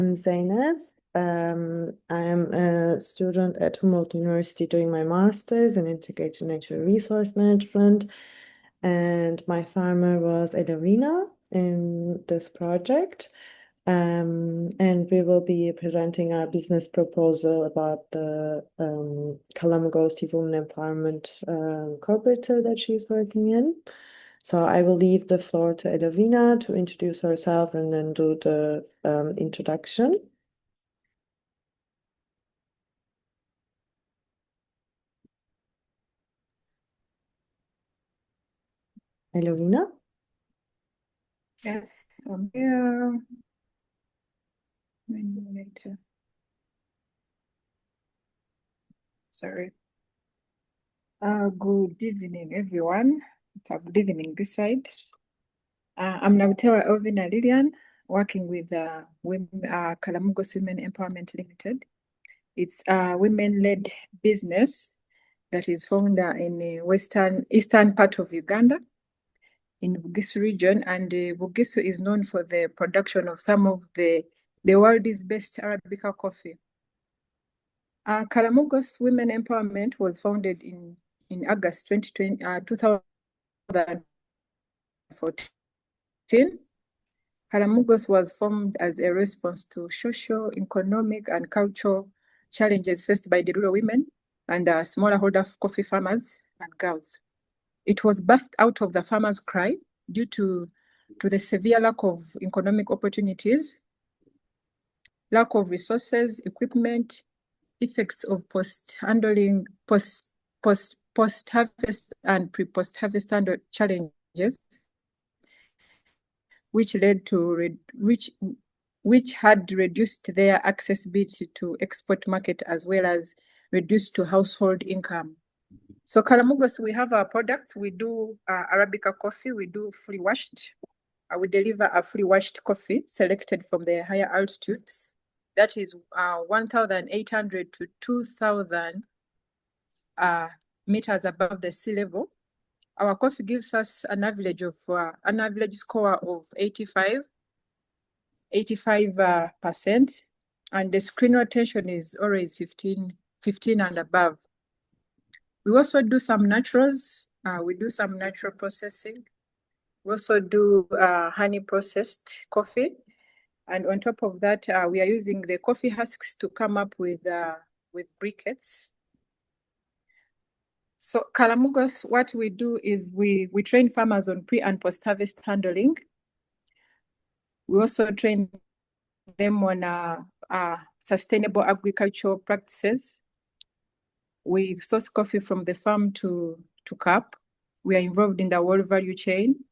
I'm Zeynep. I am a student at Humboldt University doing my master's in integrated natural resource management, and my farmer was Elovinah in this project. And we will be presenting our business proposal about the Kalaamugosi Women Empowerment cooperative that she's working in. So I will leave the floor to Elovinah to introduce herself and then do the introduction. Elovinah? Yes, I'm here. Later. Sorry. Good evening, everyone. It's a good evening this side. I'm Zeynep and Elovinah, working with Kalaamugosi Women Empowerment Ltd. It's a women-led business that is found in the eastern part of Uganda, in Bugisu region, and Bugisu is known for the production of some of the world's best Arabica coffee. Kalaamugosi Women Empowerment was founded in August 2014. Kalaamugosi was formed as a response to social, economic, and cultural challenges faced by the rural women and smallholder coffee farmers and girls. It was birthed out of the farmers' cry due to the severe lack of economic opportunities, lack of resources, equipment, effects of post-harvest and pre-post-harvest challenges, which led to which had reduced their accessibility to export market as well as reduced to household income. So Kalaamugosi, we have our products. We do Arabica coffee. We do fully washed. We deliver a fully washed coffee selected from the higher altitudes. That is 1,800 to 2,000 meters above the sea level. Our coffee gives us an average score of 85%, and the screen rotation is always 15 and above. We also do some naturals. We do some natural processing. We also do honey processed coffee. And on top of that, we are using the coffee husks to come up with briquettes. So Kalaamugosi, what we do is we train farmers on pre and post-harvest handling. We also train them on sustainable agricultural practices. We source coffee from the farm to cup. We are involved in the whole value chain.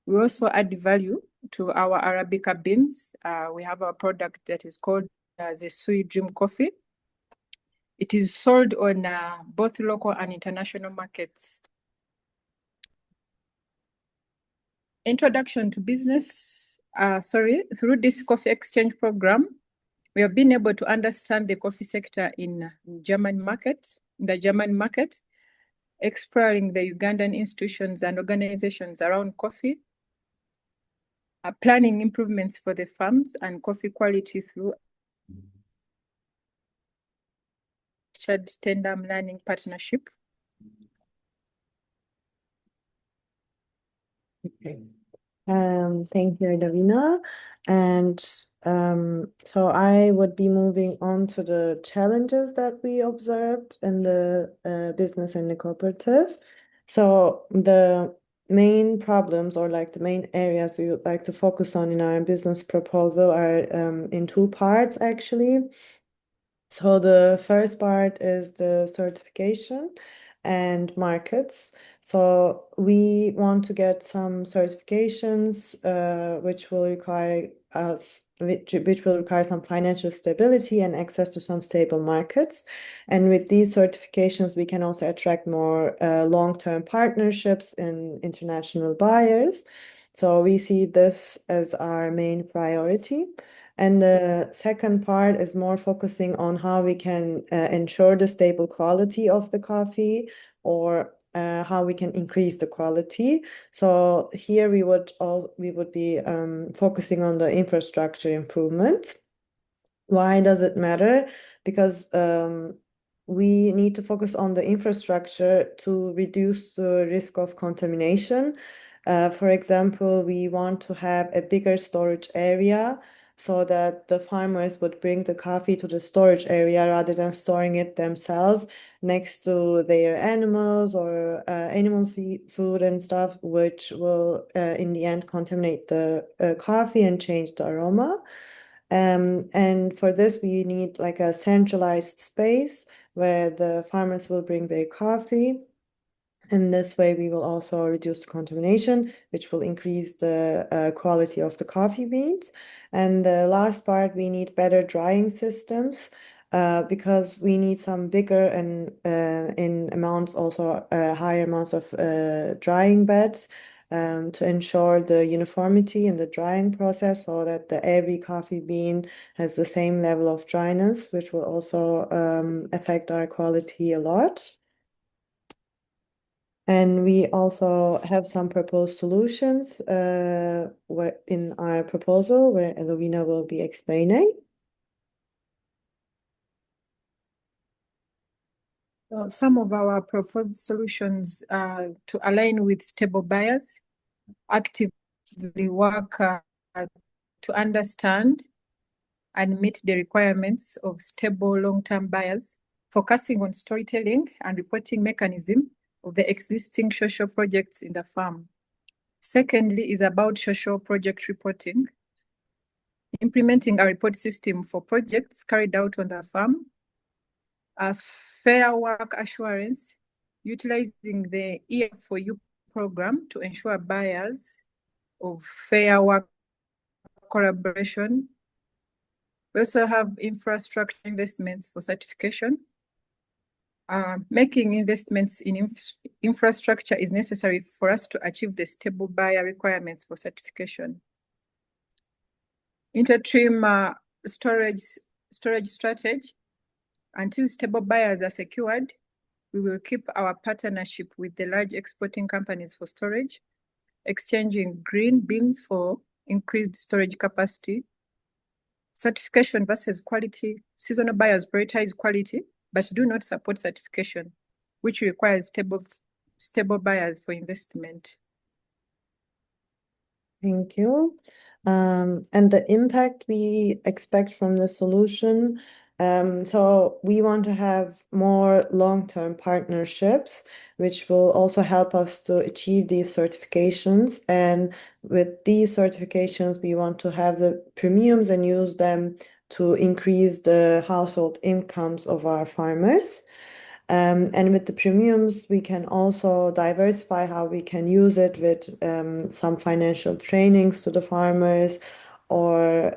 We also add value to our Arabica beans. We have a product that is called the Sweet Dream Coffee. It is sold on both local and international markets. Introduction to business. Through this CoffeeXchange program, we have been able to understand the coffee sector in the German market, exploring the Ugandan institutions and organizations around coffee, planning improvements for the farms and coffee quality through tandem learning partnership. Okay. Thank you, Elovinah. And so I would be moving on to the challenges that we observed in the business and the cooperative. So the main problems, or like the main areas we would like to focus on in our business proposal, are in two parts actually. So the first part is the certification and markets. So we want to get some certifications which will require some financial stability and access to some stable markets. And with these certifications, we can also attract more long-term partnerships in international buyers. So we see this as our main priority. And the second part is more focusing on how we can ensure the stable quality of the coffee, or how we can increase the quality. So here we would be focusing on the infrastructure improvements. Why does it matter? Because we need to focus on the infrastructure to reduce the risk of contamination. For example, we want to have a bigger storage area so that the farmers would bring the coffee to the storage area rather than storing it themselves next to their animals or animal food and stuff, which will in the end contaminate the coffee and change the aroma. And for this, we need like a centralized space where the farmers will bring their coffee. And this way, we will also reduce the contamination, which will increase the quality of the coffee beans. And the last part, we need better drying systems because we need some bigger and in amounts also higher amounts of drying beds to ensure the uniformity in the drying process so that every coffee bean has the same level of dryness, which will also affect our quality a lot. And we also have some proposed solutions in our proposal where Elovinah will be explaining. Some of our proposed solutions are to align with stable buyers, actively work to understand and meet the requirements of stable long-term buyers, focusing on storytelling and reporting mechanism of the existing social projects in the farm. Secondly is about social project reporting, implementing a report system for projects carried out on the farm, a fair work assurance, utilizing the EF4U program to ensure buyers of fair work collaboration. We also have infrastructure investments for certification. Making investments in infrastructure is necessary for us to achieve the stable buyer requirements for certification. Interim storage strategy. Until stable buyers are secured, we will keep our partnership with the large exporting companies for storage, exchanging green beans for increased storage capacity. Certification versus quality. Seasonal buyers prioritize quality, but do not support certification, which requires stable buyers for investment. Thank you. And the impact we expect from the solution. So we want to have more long-term partnerships, which will also help us to achieve these certifications. And with these certifications, we want to have the premiums and use them to increase the household incomes of our farmers. And with the premiums, we can also diversify how we can use it with some financial trainings to the farmers, or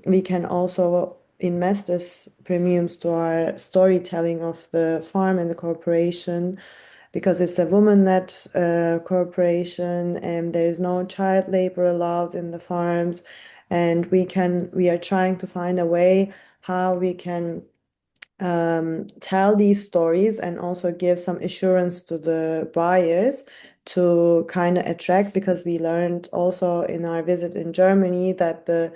we can also invest as premiums to our storytelling of the farm and the corporation because it's a woman-led corporation and there is no child labor allowed in the farms. And we are trying to find a way how we can tell these stories and also give some assurance to the buyers to kind of attract, because we learned also in our visit in Germany that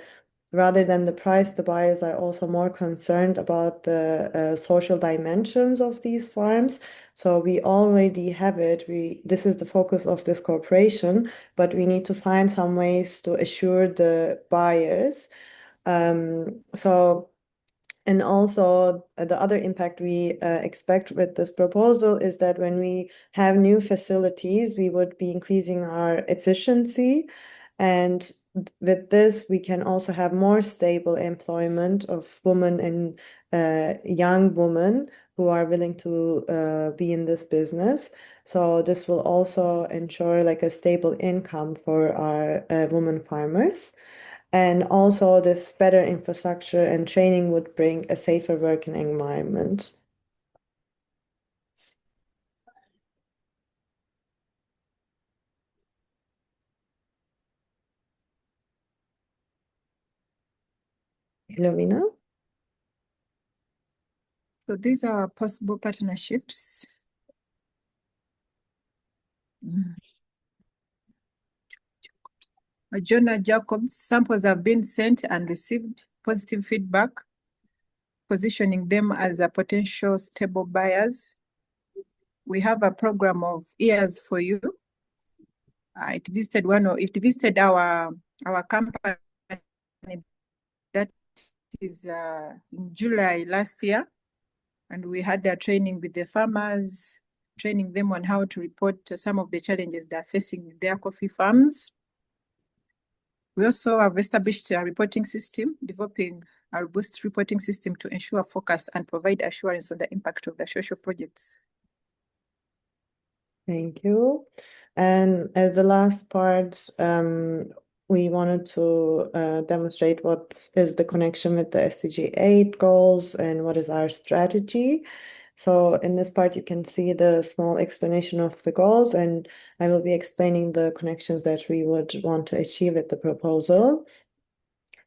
rather than the price, the buyers are also more concerned about the social dimensions of these farms. So we already have it. This is the focus of this corporation, but we need to find some ways to assure the buyers. So and also, the other impact we expect with this proposal is that when we have new facilities, we would be increasing our efficiency. And with this, we can also have more stable employment of women and young women who are willing to be in this business. So this will also ensure like a stable income for our women farmers. And also, this better infrastructure and training would bring a safer working environment. Elovinah? So these are possible partnerships. Jonah Jacobs, samples have been sent and received positive feedback positioning them as a potential stable buyers. We have a program of Ears for You. It visited our company, that is in July last year, and we had a training with the farmers, training them on how to report some of the challenges they're facing with their coffee farms. We also have established a reporting system, developing a robust reporting system to ensure focus and provide assurance on the impact of the social projects. Thank you. And as the last part, we wanted to demonstrate what is the connection with the SDG 8 goals and what is our strategy. So in this part, you can see the small explanation of the goals, and I will be explaining the connections that we would want to achieve with the proposal.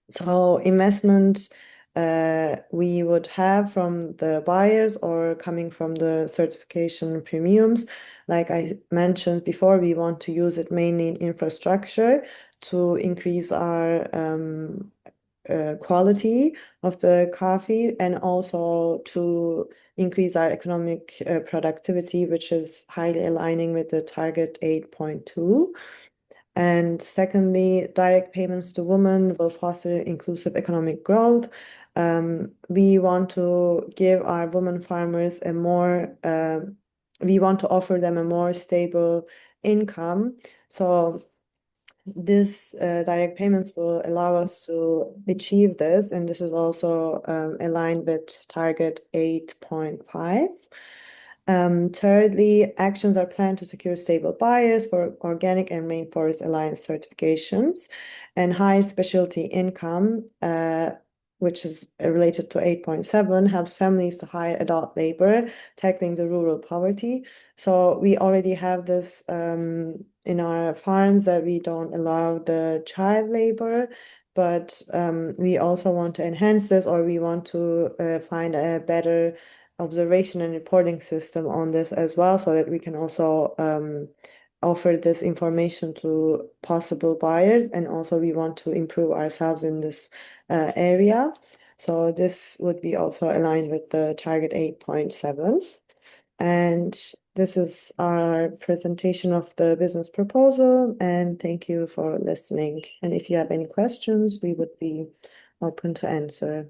So investment we would have from the buyers or coming from the certification premiums. Like I mentioned before, we want to use it mainly in infrastructure to increase our quality of the coffee and also to increase our economic productivity, which is highly aligning with the target 8.2. And secondly, direct payments to women will foster inclusive economic growth. We want to give our women farmers we want to offer them a more stable income. So this direct payments will allow us to achieve this, and this is also aligned with target 8.5. Thirdly, actions are planned to secure stable buyers for organic and Rainforest Alliance certifications, and high specialty income, which is related to 8.7, helps families to hire adult labor, tackling the rural poverty. So we already have this in our farms, that we don't allow the child labor, but we also want to enhance this, or we want to find a better observation and reporting system on this as well, so that we can also offer this information to possible buyers, and also we want to improve ourselves in this area. So this would be also aligned with the target 8.7. And this is our presentation of the business proposal, and thank you for listening. And if you have any questions, we would be open to answer.